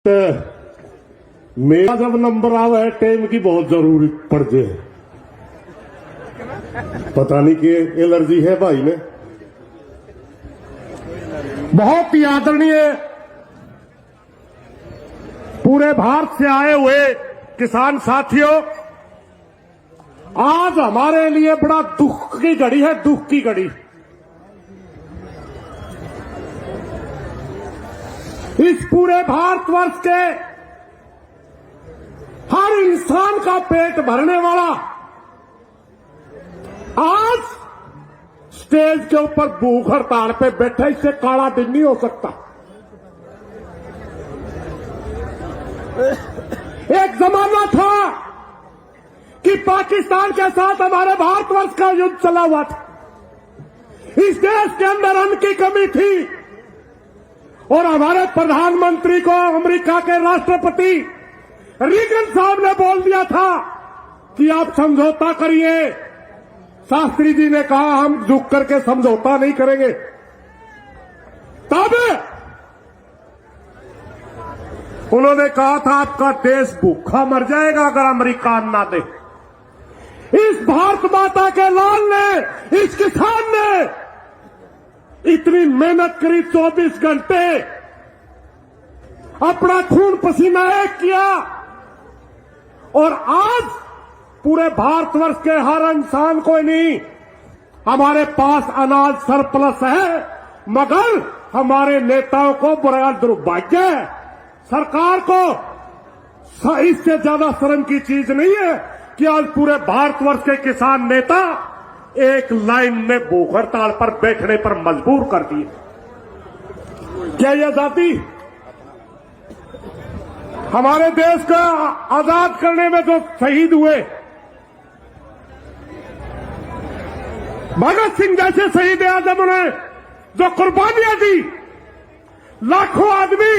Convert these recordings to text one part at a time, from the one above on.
मेरा जब नंबर आवा है टाइम की बहुत जरूरी पड़ जाए। पता नहीं कि एलर्जी है भाई में। बहुत ही आदरणीय पूरे भारत से आए हुए किसान साथियों, आज हमारे लिए बड़ा दुख की घड़ी है, दुख की घड़ी। इस पूरे भारतवर्ष के हर इंसान का पेट भरने वाला आज स्टेज के ऊपर भूख हड़ताल पे बैठे, इससे काला दिन नहीं हो सकता। एक जमाना था कि पाकिस्तान के साथ हमारे भारतवर्ष का युद्ध चला हुआ था। इस देश के अंदर अन्न की कमी थी और हमारे प्रधानमंत्री को अमेरिका के राष्ट्रपति रीगन साहब ने बोल दिया था कि आप समझौता करिए। शास्त्री जी ने कहा हम झुक करके समझौता नहीं करेंगे। तब उन्होंने कहा था आपका देश भूखा मर जाएगा अगर अमेरिका ना दे। इस भारत माता के लाल ने, इस किसान ने इतनी मेहनत करी, 24 घंटे अपना खून पसीना एक किया और आज पूरे भारतवर्ष के हर इंसान को नहीं, हमारे पास अनाज सरप्लस है, मगर हमारे नेताओं को बड़ा दुर्भाग्य है। सरकार को इससे ज्यादा शर्म की चीज नहीं है कि आज पूरे भारतवर्ष के किसान नेता एक लाइन में भूख हड़ताल पर बैठने पर मजबूर कर दिए। क्या यह आजादी हमारे देश को आजाद करने में जो शहीद हुए, भगत सिंह जैसे शहीद आजम ने जो कुर्बानियां दी, लाखों आदमी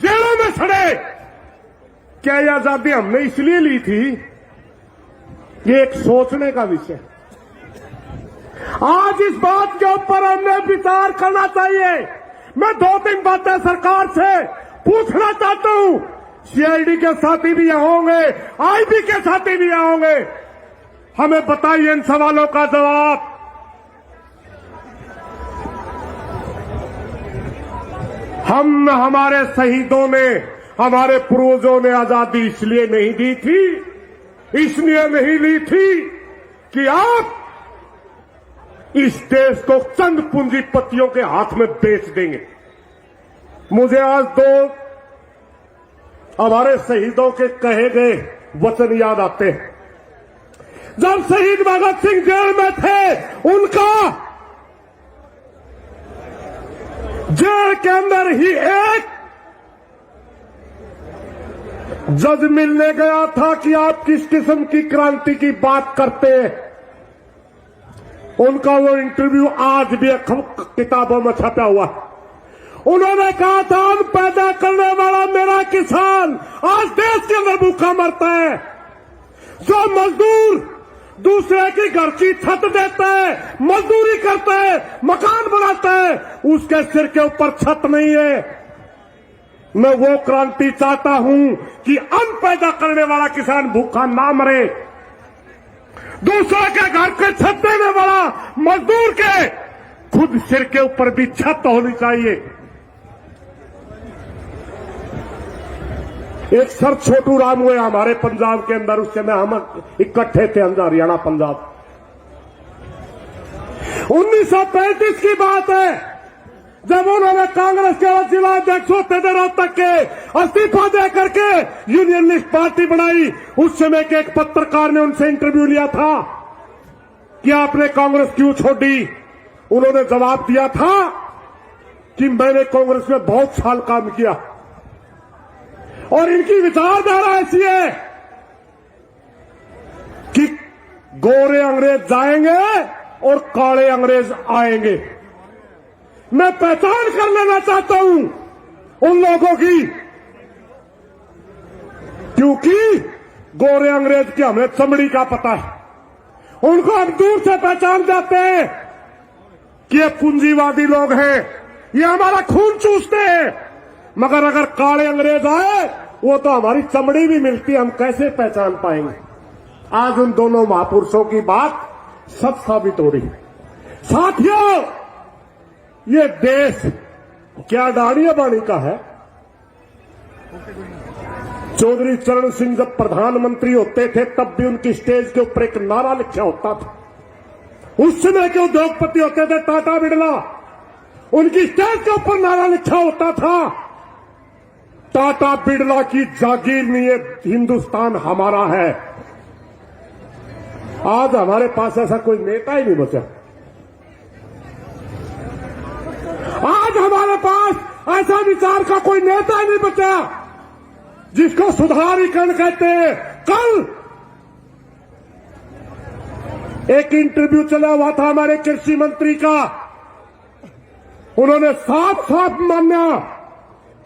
जेलों में सड़े, क्या यह आजादी हमने इसलिए ली थी? ये एक सोचने का विषय। आज इस बात के ऊपर हमने विचार करना चाहिए। मैं 2-3 बातें सरकार से पूछना चाहता हूं। सीआईडी के साथी भी यहां होंगे, आईबी के साथी भी यहां होंगे। हमें बताइए इन सवालों का जवाब। हमारे शहीदों ने, हमारे पूर्वजों ने आजादी इसलिए नहीं दी थी, इसलिए नहीं ली थी कि आप इस देश को चंद पूंजीपतियों के हाथ में बेच देंगे। मुझे आज 2 हमारे शहीदों के कहे गए वचन याद आते हैं। जब शहीद भगत सिंह जेल में थे, उनका जेल के अंदर ही एक जज मिलने गया था कि आप किस किस्म की क्रांति की बात करते हैं। उनका वो इंटरव्यू आज भी किताबों में छपा हुआ। उन्होंने कहा था अन्न पैदा करने वाला मेरा किसान आज देश के अंदर भूखा मरता है। जो मजदूर दूसरे की घर की छत देता है, मजदूरी करता है, मकान बनाता है, उसके सिर के ऊपर छत नहीं है। मैं वो क्रांति चाहता हूं कि अन्न पैदा करने वाला किसान भूखा ना मरे। दूसरे के घर के छत देने वाला मजदूर के खुद सिर के ऊपर भी छत होनी चाहिए। एक सर छोटू राम हुए हमारे पंजाब के अंदर, उस समय हम इकट्ठे थे हरियाणा पंजाब। 1935 की बात है, जब उन्होंने कांग्रेस के जिला अध्यक्ष होते थे रोहतक के, इस्तीफा दे करके यूनियनिस्ट पार्टी बनाई। उस समय के एक पत्रकार ने उनसे इंटरव्यू लिया था कि आपने कांग्रेस क्यों छोड़ी। उन्होंने जवाब दिया था कि मैंने कांग्रेस में बहुत साल काम किया और इनकी विचारधारा ऐसी है कि गोरे अंग्रेज जाएंगे और काले अंग्रेज आएंगे। मैं पहचान कर लेना चाहता हूं उन लोगों की, क्योंकि गोरे अंग्रेज की हमें चमड़ी का पता है। उनको हम दूर से पहचान जाते हैं कि ये पूंजीवादी लोग हैं, ये हमारा खून चूसते हैं। मगर अगर काले अंग्रेज आए वो तो हमारी चमड़ी भी मिलती, हम कैसे पहचान पाएंगे। आज उन दोनों महापुरुषों की बात सब साबित हो रही है। साथियों, ये देश क्या डाड़िया बाणी का है। चौधरी चरण सिंह जब प्रधानमंत्री होते थे तब भी उनकी स्टेज के ऊपर एक नारा लिखा होता था। उस समय के उद्योगपति होते थे टाटा बिरला, उनकी स्टेज के ऊपर नारा लिखा होता था, टाटा बिरला की जागीर में ये हिंदुस्तान हमारा है। आज हमारे पास ऐसा कोई नेता ही नहीं बचा। आज हमारे पास ऐसा विचार का कोई नेता ही नहीं बचा जिसको सुधारीकरण कहते हैं। कल एक इंटरव्यू चला हुआ था हमारे कृषि मंत्री का, उन्होंने साफ साफ माना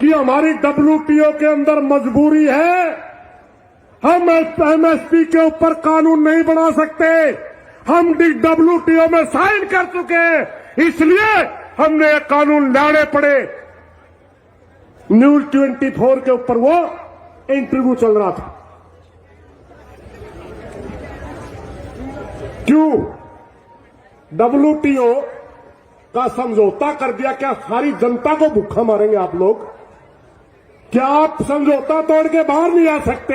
कि हमारी WTO के अंदर मजबूरी है, हम MSP के ऊपर कानून नहीं बना सकते, हम WTO में साइन कर चुके हैं, इसलिए हमने ये कानून लाने पड़े। न्यूज 24 के ऊपर वो इंटरव्यू चल रहा था। क्यों WTO का समझौता कर दिया, क्या सारी जनता को भूखा मारेंगे आप लोग? क्या आप समझौता तोड़ के बाहर नहीं आ सकते?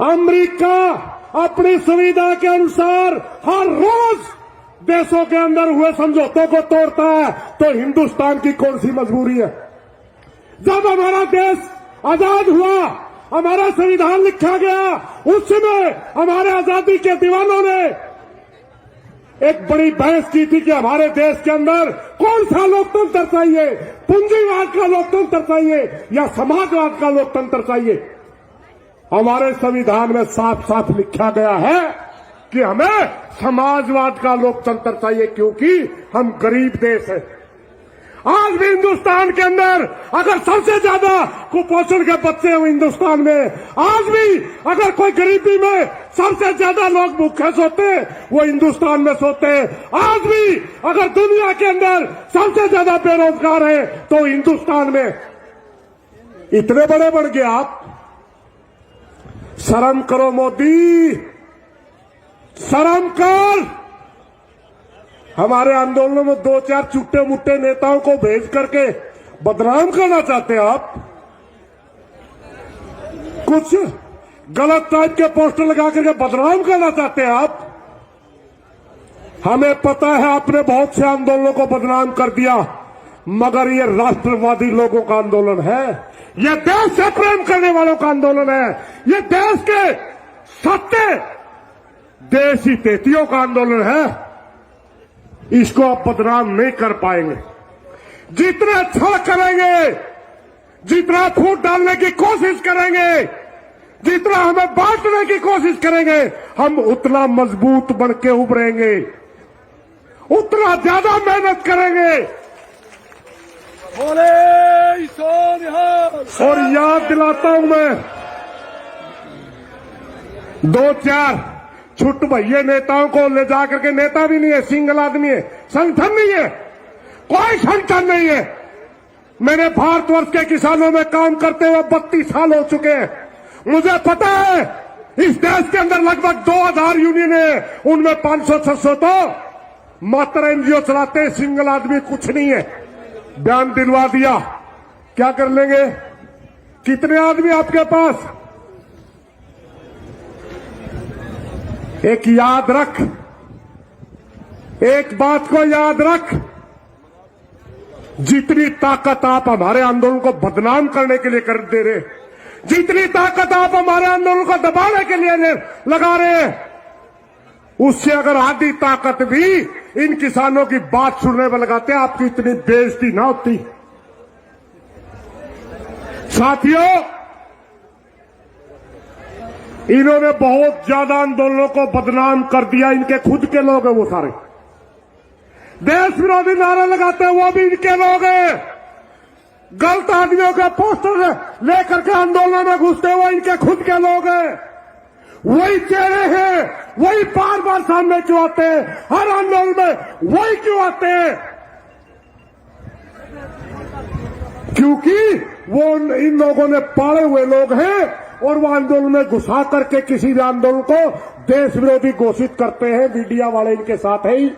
अमेरिका अपनी सुविधा के अनुसार हर रोज देशों के अंदर हुए समझौतों को तोड़ता है, तो हिंदुस्तान की कौन सी मजबूरी है? जब हमारा देश आजाद हुआ, हमारा संविधान लिखा गया, उस समय हमारे आजादी के दीवानों ने एक बड़ी बहस की थी कि हमारे देश के अंदर कौन सा लोकतंत्र चाहिए, पूंजीवाद का लोकतंत्र चाहिए या समाजवाद का लोकतंत्र चाहिए। हमारे संविधान में साफ साफ लिखा गया है कि हमें समाजवाद का लोकतंत्र चाहिए, क्योंकि हम गरीब देश हैं। आज भी हिंदुस्तान के अंदर अगर सबसे ज्यादा कुपोषण के बच्चे हैं हिंदुस्तान में, आज भी अगर कोई गरीबी में सबसे ज्यादा लोग भूखे सोते वो हिंदुस्तान में सोते हैं। आज भी अगर दुनिया के अंदर सबसे ज्यादा बेरोजगार है तो हिंदुस्तान में। इतने बड़े बढ़ गए आप, शर्म करो मोदी, शर्म कर। हमारे आंदोलनों में 2-4 चुट्टे मुट्टे नेताओं को भेज करके बदनाम करना चाहते हैं आप। कुछ गलत टाइप के पोस्टर लगा करके बदनाम करना चाहते हैं आप। हमें पता है आपने बहुत से आंदोलनों को बदनाम कर दिया, मगर ये राष्ट्रवादी लोगों का आंदोलन है, ये देश से प्रेम करने वालों का आंदोलन है, ये देश के सत्य देश हितैषियों का आंदोलन है। इसको आप बदनाम नहीं कर पाएंगे। जितना छल करेंगे, जितना फूट डालने की कोशिश करेंगे, जितना हमें बांटने की कोशिश करेंगे, हम उतना मजबूत बन के उभरेंगे, उतना ज्यादा मेहनत करेंगे। और याद दिलाता हूं मैं, 2-4 छुट भैये नेताओं को ले जाकर के, नेता भी नहीं है, सिंगल आदमी है, संगठन नहीं है, कोई संगठन नहीं है। मैंने भारतवर्ष के किसानों में काम करते हुए 32 साल हो चुके हैं। मुझे पता है इस देश के अंदर लगभग 2000 यूनियन है, उनमें 500-600 तो मात्र NGO चलाते हैं, सिंगल आदमी कुछ नहीं है। बयान दिलवा दिया, क्या कर लेंगे? कितने आदमी आपके पास? एक याद रख, एक बात को याद रख, जितनी ताकत आप हमारे आंदोलन को बदनाम करने के लिए कर दे रहे, जितनी ताकत आप हमारे आंदोलन को दबाने के लिए लगा रहे हैं, उससे अगर आधी ताकत भी इन किसानों की बात सुनने में लगाते, आपकी इतनी बेइज्जती ना होती। साथियों, इन्होंने बहुत ज्यादा आंदोलनों को बदनाम कर दिया। इनके खुद के लोग हैं वो सारे, देश विरोधी नारे लगाते हैं वो भी इनके लोग हैं। गलत आदमियों का पोस्टर लेकर के आंदोलन में घुसते वो इनके खुद के लोग हैं। वही चेहरे हैं, वही बार बार सामने क्यों आते हैं? हर आंदोलन में वही क्यों आते हैं? क्योंकि वो इन लोगों ने पाले हुए लोग हैं और वो आंदोलन में घुसा करके किसी भी आंदोलन को देश विरोधी घोषित करते हैं। मीडिया वाले इनके साथ है ही।